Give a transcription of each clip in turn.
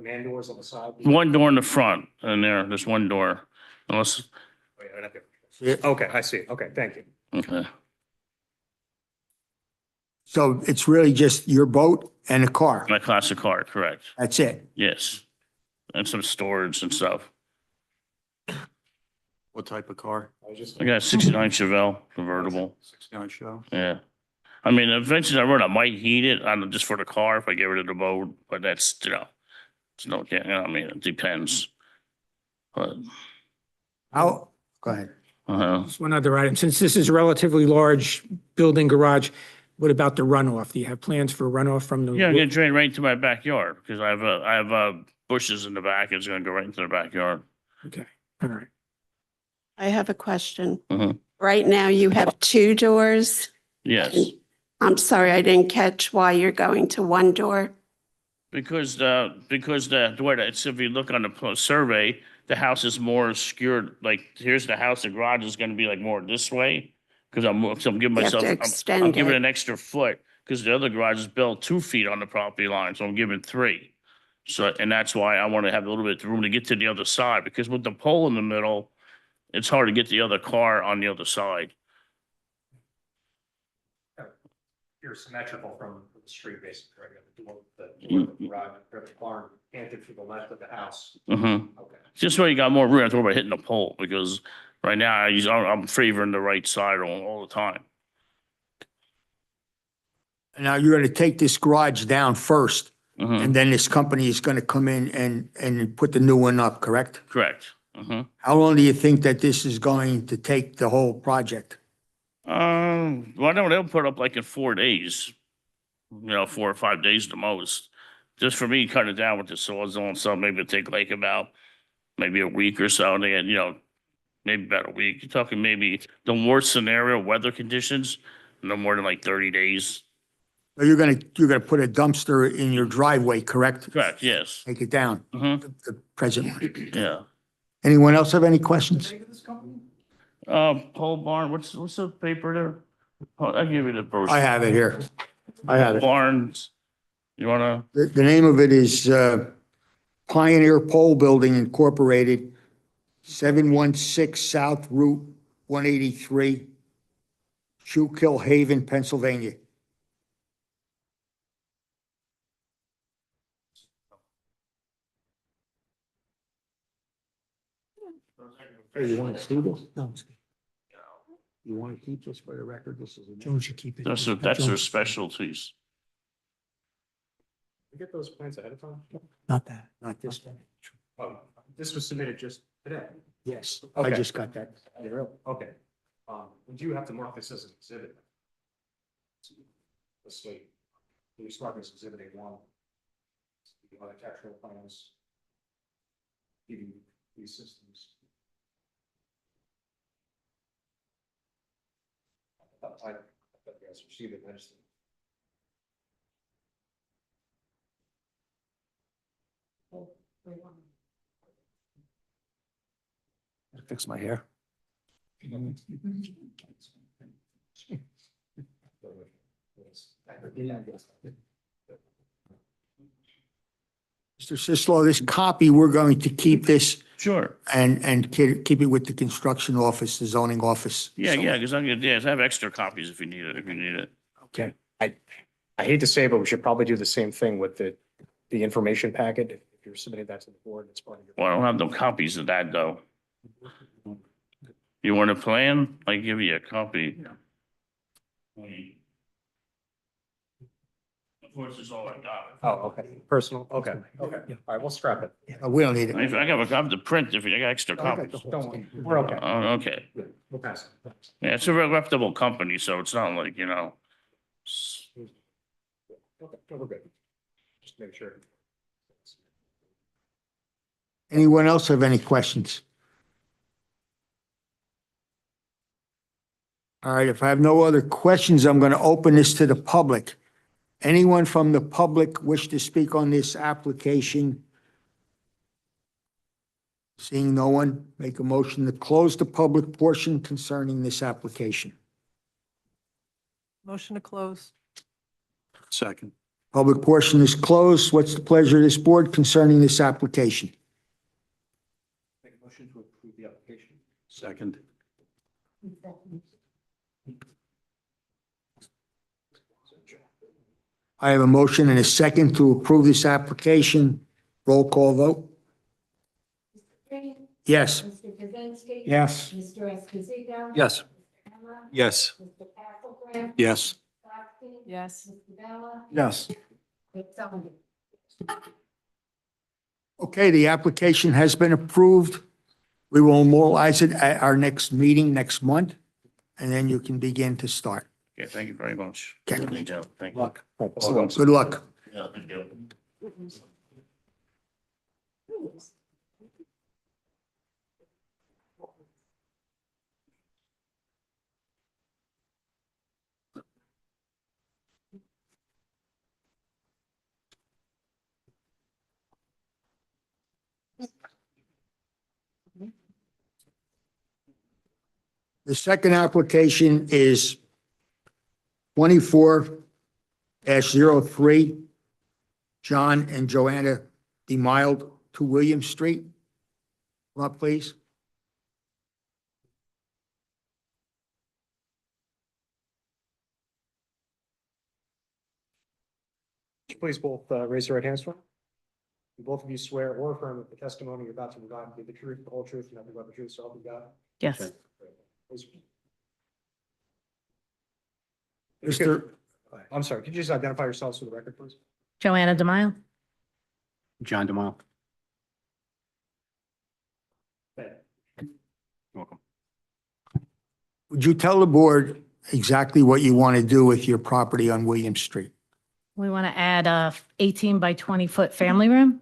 Man doors on the side. One door in the front and there's one door. Unless, Wait, I'd have to- Okay, I see. Okay, thank you. okay. So it's really just your boat and a car. My classic car, correct. That's it. Yes. And some storage and stuff. What type of car? I was just. I got a 69 Chevelle convertible. 69 show. Yeah. I mean, eventually I might heat it, I don't, just for the car if I get rid of the boat, but that's, it's no, I mean, it depends. But, How, go ahead. Just one other item, since this is a relatively large building garage, what about the runoff? Do you have plans for runoff from the? yeah, I'm gonna drain right into my backyard because I have bushes in the back. It's gonna go right into the backyard. Okay, all right. I have a question. Mhm. Right now you have two doors. Yes, I'm sorry, I didn't catch why you're going to one door. because the way that it's, if you look on the survey, the house is more obscured. Like, here's the house, the garage is gonna be like more this way. Because I'm giving You have myself, to I'm extend giving it. an extra foot because the other garage is built 2 feet on the property line, so I'm giving 3. So, and that's why I want to have a little bit of room to get to the other side, because with the pole in the middle, it's hard to get the other car on the other side. You're symmetrical from the street, basically, right? The door, the garage, the barn, canted to the left of the house. Mm-hmm. Okay. Just so you got more room, I have to worry about hitting the pole, because right now I'm favoring the right side all the time. Now you're going to take this garage down first, Mhm. and then this company is going to come in and put the new one up, correct? Correct. Mm-hmm. How long do you think that this is going to take the whole project? Well, no, they'll put up like in 4 days, 4 or 5 days the most. Just for me, cutting it down with the sawzall and stuff, maybe it'll take like about maybe a week or so. And then, maybe about a week. You're talking maybe the worst scenario, weather conditions, no more than like 30 days. So you're going to put a dumpster in your driveway, correct? Correct, yes. Take it down, Mm-hmm, the present one. yeah. Anyone else have any questions? Pole barn, what's the paper there? Oh, I'll give you the brochure. I have it here. I have it. Barns, you wanna, The name of it is Pioneer Pole Building Incorporated, 716 South Route 183, Schuylkill Haven, Pennsylvania. Hey, you want to see this? No. You want to keep this for the record? This is. Joan should keep it. that's their specialties. You get those plans ahead of time? Not that. Not this one. Oh, this was submitted just today. Yes, I Okay. just got that. Okay. Would you have to mark this as an exhibit? Let's see. You start as exhibit A1. The architectural plans. Even these systems. I guess received it, Wednesday. Fix my hair. Mr. Sislo, this copy, we're going to keep this Sure, and keep it with the construction office, the zoning office. yeah, So- because I have extra copies if you need it, Okay. I hate to say, but we should probably do the same thing with the information packet. If you're submitting that to the board, it's part of your. Well, I don't have no copies of that, though. You want a plan? I give you a copy. Of course, it's all I got. Oh, okay. Personal, okay, okay. All right, we'll scrap it. We don't need it. I got the print if you got extra copies. Don't worry, we're okay. Oh, okay. We'll pass it. Yeah, it's a reputable company, so it's not like, Okay, no, we're good. Just make sure. Anyone else have any questions? All right, if I have no other questions, I'm going to open this to the public. Anyone from the public wish to speak on this application? Seeing no one, make a motion to close the public portion concerning this application. Motion to close. Second. Public portion is closed. What's the pleasure of this board concerning this application? Make a motion to approve the application. Second. I have a motion and a second to approve this application. Roll call vote? Yes. Mr. Kaczynski. Yes. Mr. Esposito. Yes. Mr. Emma. Yes. Mr. Castlebrand. Yes. Stotsky. Yes. Mr. Bella. Yes. Ms. Sullivan. Okay, the application has been approved. We will memorialize it at our next meeting next month, and then you can begin to start. Okay, thank you very much. Okay. Thank you. Thank you. Luck. Good luck. Yeah, thank you. The second application is 24-03, John and Joanna DeMild, 2 William Street. Come up, please. Please both raise your right hands for me. Do both of you swear or affirm that the testimony you're about to provide will be the truth, the whole truth, and nothing but the truth, so help you God? Yes. Please. Mr. I'm sorry, could you just identify yourselves for the record, please? Joanna DeMille? John DeMille. Okay. Welcome. Would you tell the board exactly what you want to do with your property on William Street? We want to add a 18 by 20 foot family room.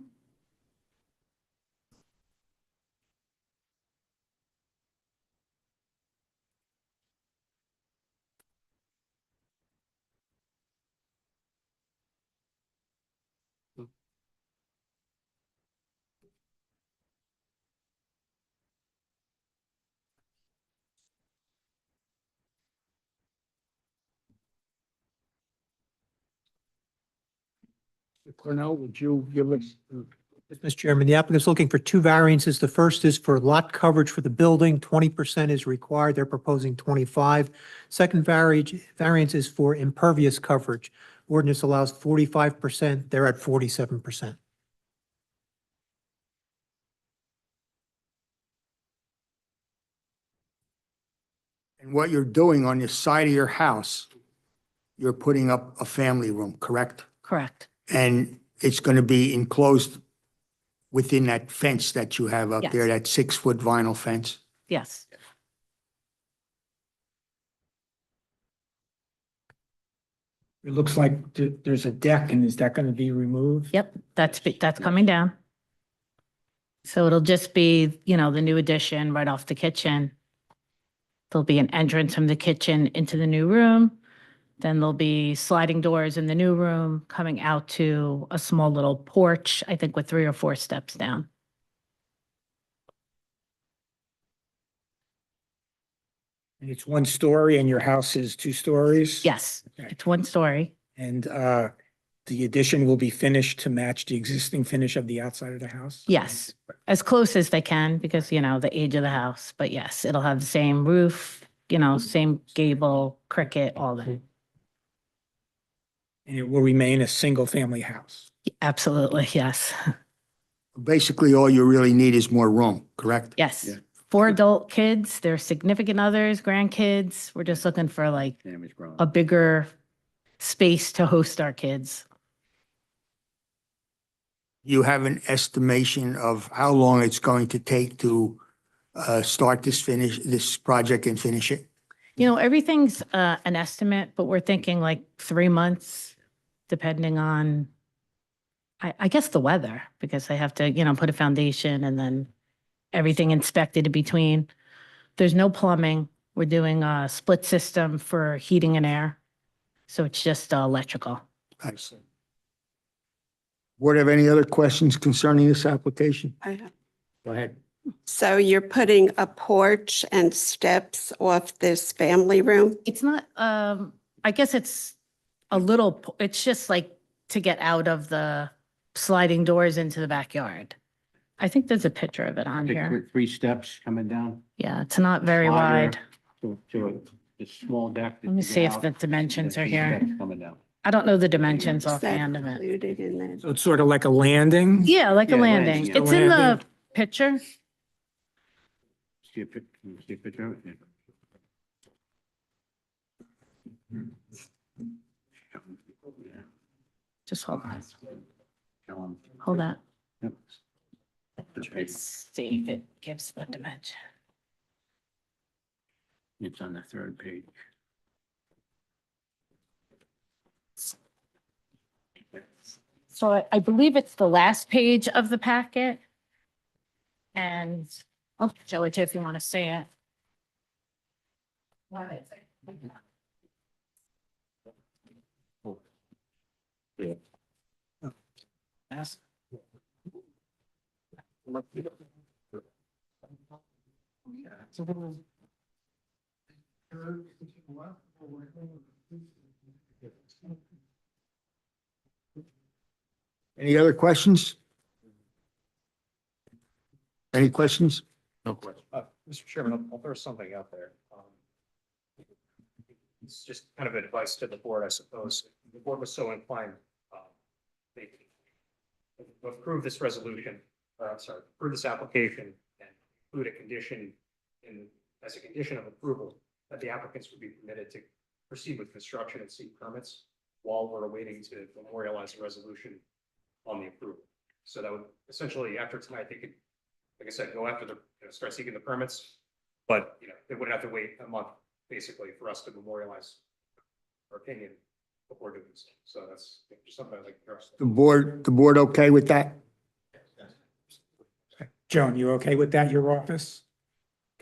Cornell, would you give us? Yes, Mr. Chairman, the applicant's looking for 2 variances. The first is for lot coverage for the building. 20% is required. They're proposing 25. Second variance is for impervious coverage. Ordinance allows 45%. They're at 47%. And what you're doing on the side of your house, you're putting up a family room, correct? Correct. And it's going to be enclosed within that fence that you have up there, Yes. that 6-foot vinyl fence? Yes. It looks like there's a deck, and is that going to be removed? Yep, that's coming down. So it'll just be, you know, the new addition right off the kitchen. There'll be an entrance from the kitchen into the new room. Then there'll be sliding doors in the new room coming out to a small little porch, I think with 3 or 4 steps down. And it's 1 story and your house is 2 stories? Yes, Okay. it's 1 story. And the addition will be finished to match the existing finish of the outside of the house? Yes, as close as they can because, you know, the age of the house. But yes, it'll have the same roof, you know, same gable, cricket, all that. And it will remain a single-family house? Absolutely, yes. Basically, all you really need is more room, correct? Yes. Yeah. 4 adult kids, their significant others, grandkids. We're just looking for like Damage grown. a bigger space to host our kids. You have an estimation of how long it's going to take to start this project and finish it? You know, everything's an estimate, but we're thinking like 3 months, depending on, I guess, the weather, because I have to, you know, put a foundation and then everything inspected in between. There's no plumbing. We're doing a split system for heating and air. So it's just electrical. I see. Board have any other questions concerning this application? I have- Go ahead. So you're putting a porch and steps off this family room? It's not, I guess it's a little, it's just like to get out of the sliding doors into the backyard. I think there's a picture of it on Big here. quick 3 steps coming down Yeah, it's not very Slider. wide. to a small deck. Let me see if the dimensions are here. Coming down. I don't know the dimensions Is that offhand of it. included in that? So it's sort of like a landing? Yeah, like a Yeah, landing. landing, yeah. It's in the Landing. picture. See a pic, can you see a picture of it? Yeah. Just hold on. Show 'em. Hold that. Yep. The paper. Let's see if it gives the dimension. It's on the 3rd page. So I believe it's the last page of the packet. And I'll show it to you if you want to see it. Yes. Any other questions? Any questions? Mr. Chairman, I'll throw something out there. It's just kind of advice to the board, I suppose. The board was so inclined, they approve this resolution, or I'm sorry, approve this application and include a condition as a condition of approval that the applicants would be permitted to proceed with construction and seek permits while we're waiting to memorialize the resolution on the approval. So that would essentially, after tonight, they could, like I said, go after start seeking the permits. But, they wouldn't have to wait a month, basically, for us to memorialize our opinion before doing so. So that's just something I'd like to address. The board okay with that? Joan, you okay with that, your office?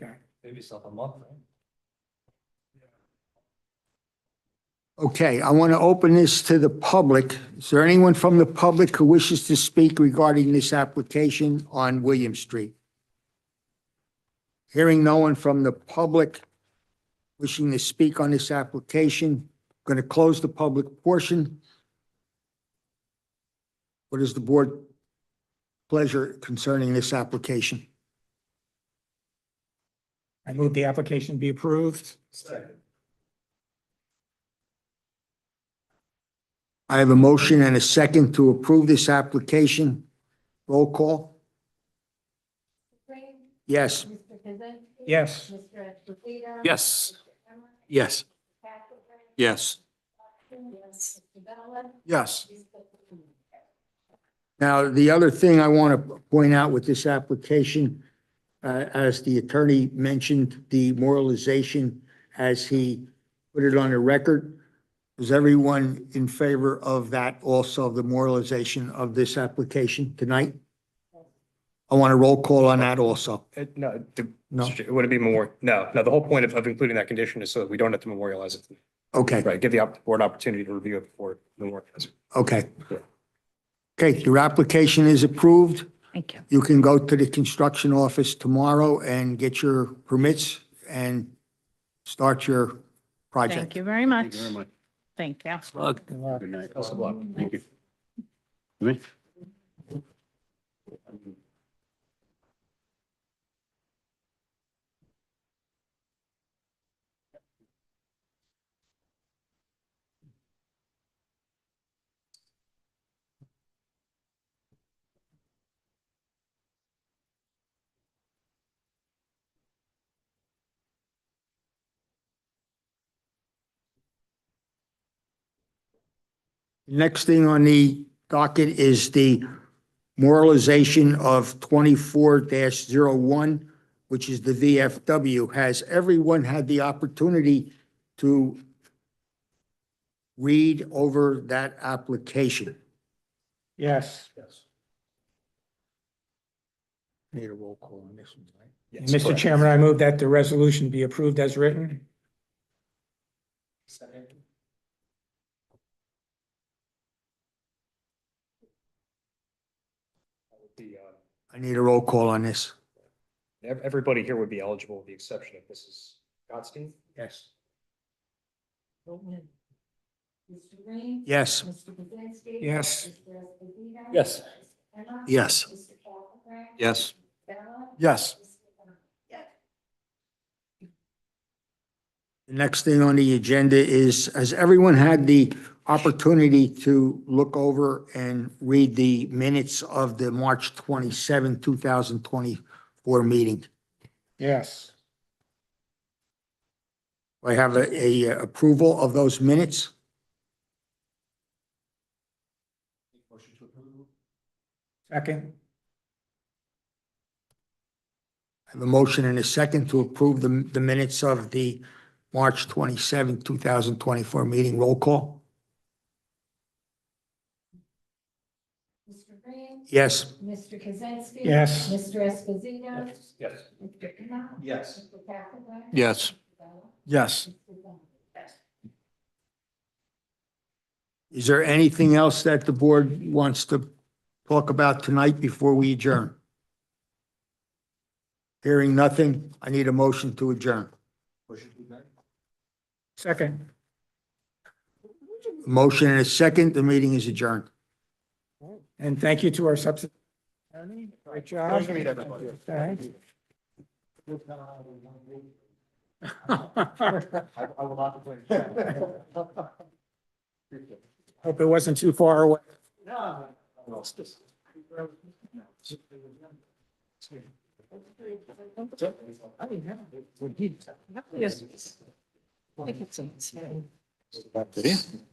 Okay. Maybe it's not a month, right? Okay, I want to open this to the public. Is there anyone from the public who wishes to speak regarding this application on William Street? Hearing no one from the public wishing to speak on this application, going to close the public portion. What is the board pleasure concerning this application? I move the application be approved. I have a motion and a second to approve this application. Roll call? Green, Yes. Mr. Kazin. Yes. Mr. Esposito. Yes. Emma, Yes. Patrick, Yes. Yes. Mr. Bella. Yes. Now, the other thing I want to point out with this application, as the attorney mentioned, the moralization, as he put it on the record, is everyone in favor of that also, the moralization of this application tonight? I want a roll call on that also. No, No? it wouldn't be more, no, the whole point of including that condition is so that we don't have to memorialize it. Okay, Right, give the board opportunity to review it before memorializing. okay. Okay, your application is approved. Thank you. You can go to the construction office tomorrow and get your permits and start your project. Thank you very Thank much. you very much. Thank you. Good night. Best of luck. Thank you. Come in. Next thing on the docket is the moralization of 24-01, which is the VFW. Has everyone had the opportunity to read over that application? Yes. Need a roll call on this one, right? Yes, Mr. correct. Chairman, I move that the resolution be approved as written. I need a roll call on this. Everybody here would be eligible with the exception of Mrs. Gottstein. Yes. Mr. Green? Yes. Mr. Kaczynski? Yes. Mr. Esposito? Yes. Mr. Emma? Yes. Mr. Cattrick? Yes. Bella? Yes. Mr. Bennett? Yes. The next thing on the agenda is, has everyone had the opportunity to look over and read the minutes of the March 27, 2024 meeting? Yes. I have a approval of those minutes. Second? I have a motion and a second to approve the minutes of the March 27, 2024 meeting. Roll call? Mr. Green? Yes. Mr. Kaczynski? Yes. Mr. Esposito? Yes. Mr. Emma? Yes. Mr. Cattrick? Yes. Mr. Bella? Yes. Mr. Bennett? Yes. Is there anything else that the board wants to talk about tonight before we adjourn? Hearing nothing, I need a motion to adjourn. Second? Motion and a second, the meeting is adjourned. And thank you to our substitute attorney. Great job. Pleasure to meet everybody. Thanks. I will not complain. Hope it wasn't too far away. Yes.